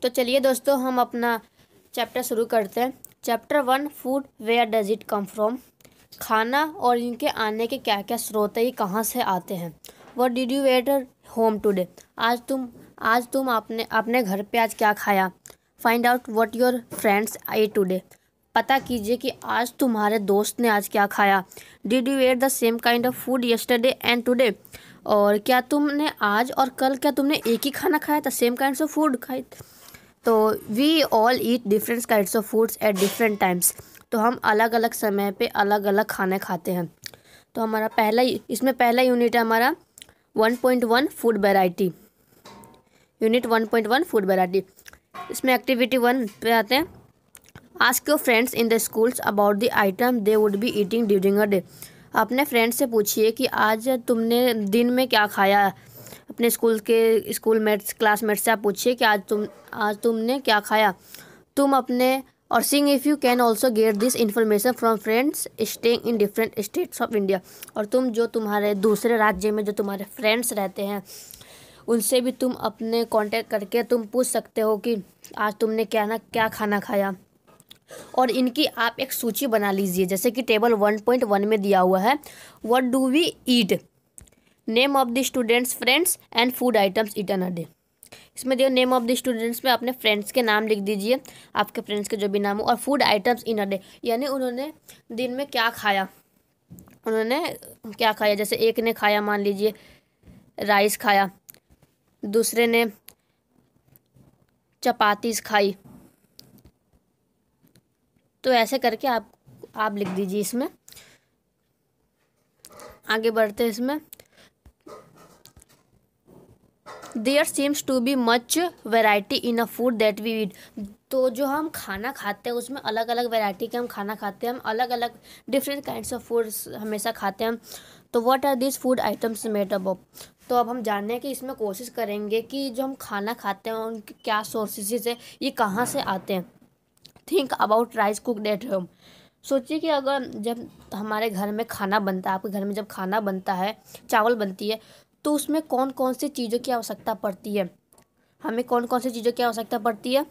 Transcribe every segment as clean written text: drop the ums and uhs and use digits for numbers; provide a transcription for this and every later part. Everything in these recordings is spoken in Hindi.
तो चलिए दोस्तों हम अपना चैप्टर शुरू करते हैं। Chapter 1 food, where does it come from. खाना और इनके आने के क्या क्या स्रोत है, ये कहाँ से आते हैं। What did you ate home today. आज तुम अपने घर पे आज क्या खाया। Find out what your friends ate today. पता कीजिए कि आज तुम्हारे दोस्त ने आज क्या खाया। Did you at the same kind of food yesterday and today. और क्या तुमने आज और कल क्या तुमने एक ही खाना खाया था, सेम काइंड्स ऑफ फूड खाई। तो we all eat different kinds of foods at different times. तो हम अलग अलग समय पे अलग अलग खाने खाते हैं। तो हमारा पहला यूनिट है हमारा 1.1 food variety. Unit 1.1 food variety. इसमें एक्टिविटी 1 पे आते हैं। Ask your friends in the schools about the item they would be eating during a day. अपने फ्रेंड्स से पूछिए कि आज तुमने दिन में क्या खाया। अपने स्कूलमेट्स क्लासमेट्स से आप पूछिए कि आज तुमने क्या खाया। तुम अपने और सिंग if you can also get this information from friends staying in different states of India. और तुम जो तुम्हारे दूसरे राज्य में जो तुम्हारे फ्रेंड्स रहते हैं उनसे भी तुम अपने कांटेक्ट करके तुम पूछ सकते हो कि आज तुमने क्या खाना खाया। और इनकी आप एक सूची बना लीजिए, जैसे कि टेबल 1.1 में दिया हुआ है। What do we eat, name of the students, friends and food items eaten a day. इसमें दिया नेम ऑफ द स्टूडेंट्स में अपने फ्रेंड्स के नाम लिख दीजिए, आपके फ्रेंड्स के जो भी नाम हो। और food items in a day यानी उन्होंने दिन में क्या खाया। जैसे एक ने खाया, मान लीजिए राइस खाया, दूसरे ने चपातीस खाई। तो ऐसे करके आप लिख दीजिए। इसमें आगे बढ़ते हैं। इसमें there seems to be much variety in a food that we eat. तो जो हम खाना खाते हैं उसमें अलग अलग वैरायटी के हम खाना खाते हैं। हम अलग अलग डिफरेंट काइंड्स ऑफ फूड्स हमेशा खाते हैं हम। तो what are this food items made up of. तो अब हम जानने की इसमें कोशिश करेंगे कि जो हम खाना खाते हैं उनके क्या सोर्सेज है, ये कहाँ से आते हैं। Think about rice cooked at home. सोचिए कि अगर जब हमारे घर में खाना बनता है, आपके घर में जब खाना बनता है, चावल बनती है, तो उसमें कौन कौन सी चीज़ों की आवश्यकता पड़ती है। हमें कौन कौन सी चीज़ों की आवश्यकता पड़ती है।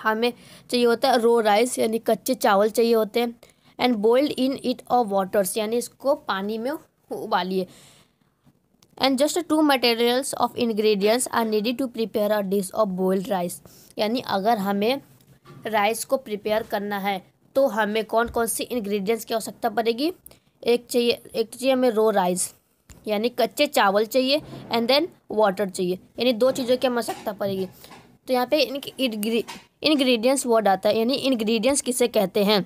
हमें चाहिए होता है रो राइस यानी कच्चे चावल चाहिए होते हैं। एंड बॉइल्ड इन इट और वाटर्स यानी इसको पानी में उबालिए। And just 2 materials of ingredients are needed to prepare a dish of boiled rice. यानी अगर हमें राइस को प्रिपेयर करना है तो हमें कौन कौन सी इंग्रेडिएंट्स की आवश्यकता पड़ेगी। एक चाहिए हमें रो राइस यानी कच्चे चावल चाहिए, एंड देन वाटर चाहिए यानी 2 चीज़ों की आवश्यकता पड़ेगी। तो यहाँ पे इंग्रेडिएंट्स वर्ड आता है, यानी इंग्रेडिएंट्स किसे कहते हैं।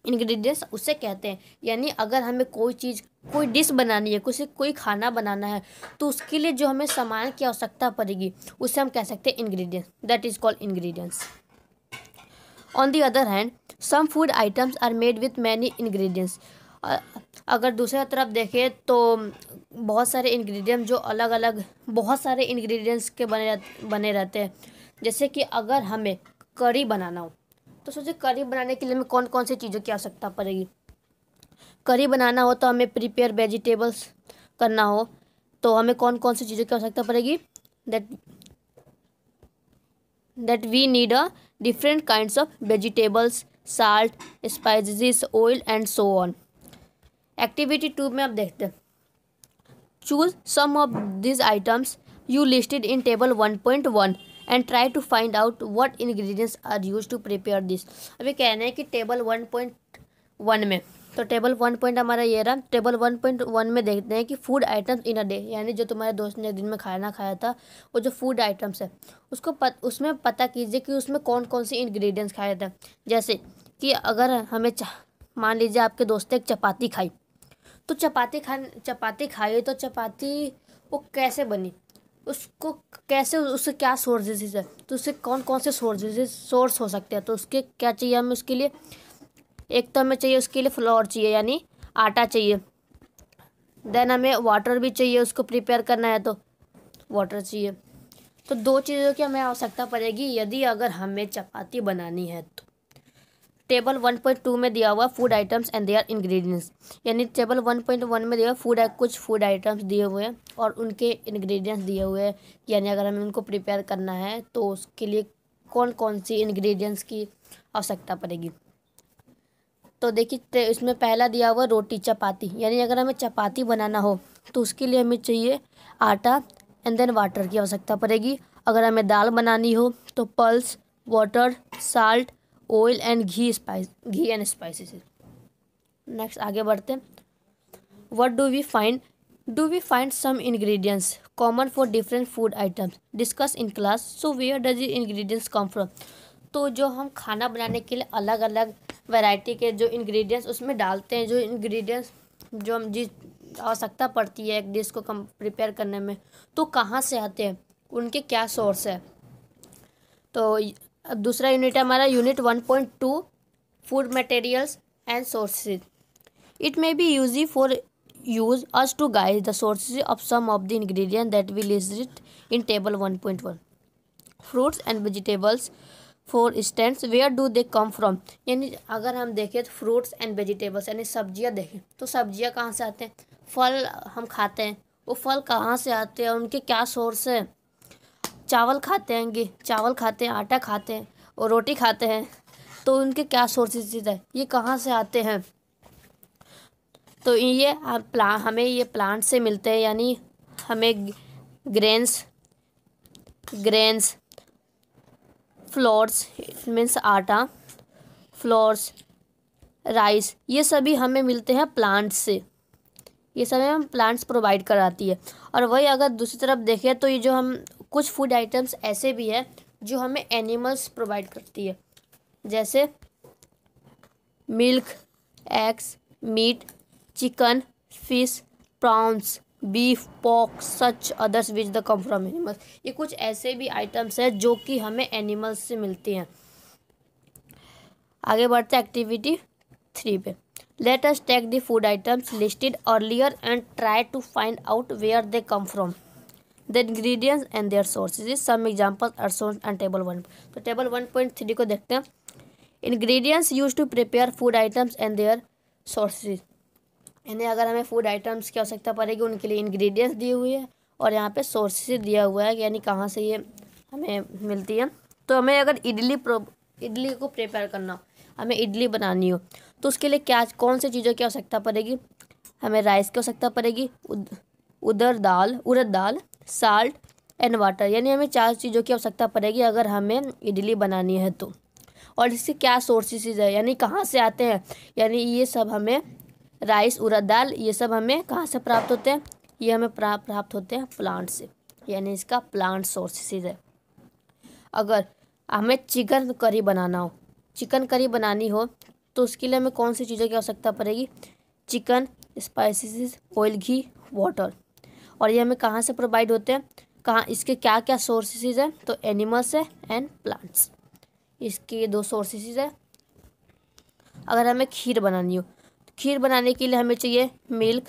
इंग्रेडिएंट्स उसे कहते हैं यानी अगर हमें कोई डिश बनानी है, कोई खाना बनाना है, तो उसके लिए जो हमें सामान की आवश्यकता पड़ेगी उसे हम कह सकते हैं ingredients. That is called ingredients. On the other hand some food items are made with many ingredients. अगर दूसरी तरफ देखें तो बहुत सारे इंग्रेडिएंट जो अलग अलग बहुत सारे इंग्रेडिएंट्स के बने रहते हैं। जैसे कि अगर हमें करी बनाना हो तो सोचिए करी बनाने के लिए हमें कौन कौन सी चीज़ों की आवश्यकता पड़ेगी। करी बनाना हो तो हमें प्रिपेयर वेजिटेबल्स करना हो तो हमें कौन कौन सी चीज़ों की आवश्यकता पड़ेगी। That we need a different kinds of vegetables, salt, spices, oil and so on. Activity 2 में आप देखते हैं। Choose some of this items you listed in table 1.1 and try to find out what ingredients are used to prepare this. अभी कहना है कि टेबल 1.1 में, तो टेबल 1 हमारा ये रहा। टेबल 1.1 में देखते हैं कि food items in a day यानी जो तुम्हारे दोस्त ने दिन में खाना खाया था वो जो फूड आइटम्स है उसमें पता कीजिए कि उसमें कौन कौन सी इंग्रेडिएंट्स खाए थे। जैसे कि अगर हमें मान लीजिए आपके दोस्त ने एक चपाती खाई, तो चपाती खाई तो चपाती वो कैसे बनी, उससे क्या सोर्सेज है, तो उससे कौन कौन से सोर्स हो सकते हैं। तो उसके क्या चाहिए हमें उसके लिए। एक तो हमें चाहिए उसके लिए फ्लोर चाहिए यानी आटा चाहिए। देन हमें वाटर भी चाहिए, उसको प्रिपेयर करना है तो वाटर चाहिए। तो 2 चीज़ों की हमें आवश्यकता पड़ेगी यदि अगर हमें चपाती बनानी है तो। टेबल 1.2 में दिया हुआ food items and their ingredients यानी टेबल 1.1 में दिया कुछ फूड आइटम्स दिए हुए हैं और उनके इंग्रेडिएंट्स दिए हुए हैं। यानी अगर हमें उनको प्रिपेयर करना है तो उसके लिए कौन कौन सी इंग्रेडिएंट्स की आवश्यकता पड़ेगी। तो देखिए इसमें पहला दिया हुआ रोटी चपाती, यानी अगर हमें चपाती बनाना हो तो उसके लिए हमें चाहिए आटा एंड देन वाटर की आवश्यकता पड़ेगी। अगर हमें दाल बनानी हो तो pulse, water, salt, oil and ghee and spices. Next आगे बढ़ते हैं। What do we find some ingredients common for different food items discuss in class, so where does the ingredients come from. तो जो हम खाना बनाने के लिए अलग अलग वैरायटी के जो इंग्रेडिएंट्स उसमें डालते हैं, जो इंग्रेडिएंट्स जो हम जिस आवश्यकता पड़ती है एक डिश को कम प्रिपेयर करने में, तो कहाँ से आते हैं, उनके क्या सोर्स है। तो दूसरा यूनिट है हमारा unit 1.2 food materials and sources. It may be यूजी for use us to guide the sources of some of the ingredients that we listed in table 1.1. Fruits and vegetables, for instance, where do they come from। यानी अगर हम देखें तो फ्रूट्स एंड वेजिटेबल्स यानी सब्जियां देखें तो सब्जियां कहाँ से आते हैं, फल हम खाते हैं, वो फल कहाँ से आते हैं, उनके क्या सोर्स है। चावल खाते हैं, चावल खाते हैं, आटा खाते हैं और रोटी खाते हैं, तो उनके क्या सोर्सेज है, ये कहाँ से आते हैं। तो ये हमें ये प्लांट से मिलते हैं, यानी हमें ग्रेन्स फ्लोर्स मीन्स आटा, फ्लोर्स, राइस, ये सभी हमें मिलते हैं प्लांट्स से। ये सभी हम प्लांट्स प्रोवाइड कराती है। और वही अगर दूसरी तरफ देखें तो ये जो हम कुछ फूड आइटम्स ऐसे भी है जो हमें एनिमल्स प्रोवाइड करती है, जैसे milk, eggs, meat, chicken, fish, prawns, beef, pork, such others which the come from animals. ये कुछ ऐसे भी आइटम्स हैं जो कि हमें एनिमल्स से मिलती हैं। आगे बढ़ते हैं एक्टिविटी 3 पे। Let us take the food items listed earlier and try to find out where they come from, the ingredients and their sources. Some examples are shown on table 1। तो टेबल 1.3 को देखते हैं। Ingredients used to prepare food items and their sources, यानी अगर हमें फूड आइटम्स की आवश्यकता पड़ेगी उनके लिए इंग्रेडिएंट्स दिए हुए हैं और यहाँ पे सोर्सेज दिया हुआ है, यानी कहाँ से ये हमें मिलती है। तो हमें अगर इडली को प्रिपेयर करना हो, हमें इडली बनानी हो, तो उसके लिए कौन सी चीज़ों की आवश्यकता पड़ेगी। हमें राइस की आवश्यकता पड़ेगी, उड़द दाल, साल्ट एंड वाटर, यानी हमें 4 चीज़ों की आवश्यकता पड़ेगी अगर हमें इडली बनानी है तो। और इसके क्या सोर्सेज है, यानी कहाँ से आते हैं, यानी ये सब हमें राइस, उड़द दाल, ये सब हमें कहाँ से प्राप्त होते हैं, ये हमें प्राप्त होते हैं प्लांट से, यानी इसका प्लांट सोर्सेज है। अगर हमें चिकन करी बनानी हो तो उसके लिए हमें कौन सी चीज़ों की आवश्यकता पड़ेगी, चिकन, स्पाइसेस, ऑयल, घी, वाटर। और ये हमें कहाँ से प्रोवाइड होते हैं, कहाँ, इसके क्या क्या सोर्सेज है, तो एनिमल्स है एंड प्लांट्स, इसके 2 सोर्सेज है। अगर हमें खीर बनानी हो, खीर बनाने के लिए हमें चाहिए मिल्क,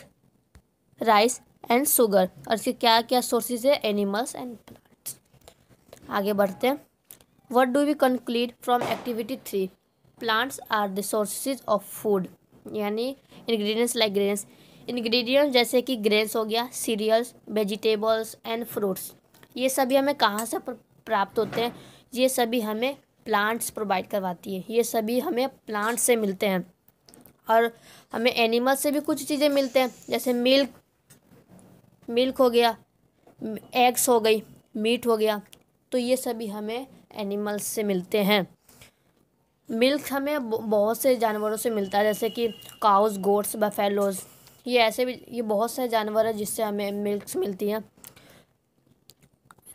राइस एंड शुगर, और इसके क्या क्या सोर्सेज है, एनिमल्स एंड प्लांट्स। आगे बढ़ते हैं। What do we conclude from activity 3, plants are the sources of food, यानी इंग्रेडिएंट्स लाइक ग्रेन्स। इंग्रेडिएंट्स जैसे कि ग्रेन्स हो गया, सीरियल्स, वेजिटेबल्स एंड फ्रूट्स, ये सभी हमें कहाँ से प्राप्त होते हैं, ये सभी हमें प्लांट्स प्रोवाइड करवाती है, ये सभी हमें प्लांट्स से मिलते हैं। और हमें एनिमल से भी कुछ चीज़ें मिलते हैं, जैसे मिल्क हो गया, एग्स हो गई, मीट हो गया, तो ये सभी हमें एनिमल्स से मिलते हैं। मिल्क हमें बहुत से जानवरों से मिलता है, जैसे कि काउस, गोट्स, बफेलोज, ये बहुत से जानवर हैं जिससे हमें मिल्क मिलती हैं।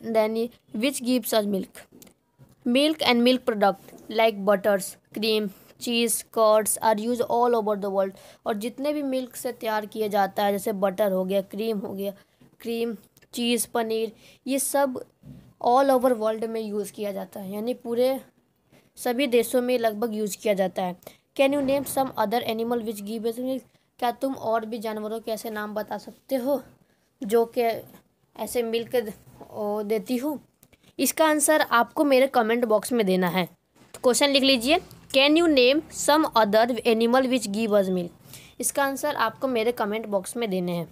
Then which gives us milk and milk product like butters, cream, cheese, curds are use all over the world. और जितने भी मिल्क से तैयार किया जाता है, जैसे बटर हो गया, क्रीम, चीज़, पनीर, ये सब ऑल ओवर वर्ल्ड में यूज़ किया जाता है, यानी पूरे सभी देशों में लगभग यूज़ किया जाता है। Can you name some other animal which give us milk. क्या तुम और भी जानवरों के ऐसे नाम बता सकते हो जो कि ऐसे मिल्क देती हो। इसका आंसर आपको मेरे कमेंट बॉक्स में देना है। क्वेश्चन लिख लीजिए, can you name some other animal which give us milk. इसका आंसर आपको मेरे कमेंट बॉक्स में देने हैं।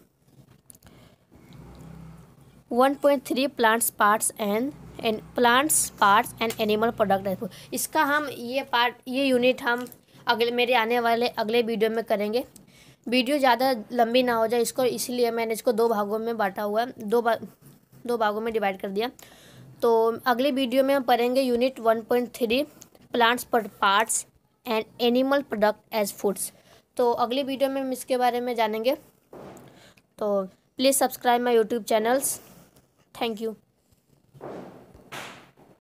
1.3 plants parts and and plants parts and animal product as food. इसका हम ये यूनिट हम मेरे आने वाले अगले वीडियो में करेंगे। वीडियो ज़्यादा लंबी ना हो जाए इसको, इसलिए मैंने इसको 2 भागों में बांटा हुआ है, 2 भागों में डिवाइड कर दिया। तो अगले वीडियो में हम पढ़ेंगे unit 1.3 plants parts and animal product as foods. तो अगले वीडियो में हम इसके बारे में जानेंगे। तो please subscribe my YouTube channels. Thank you.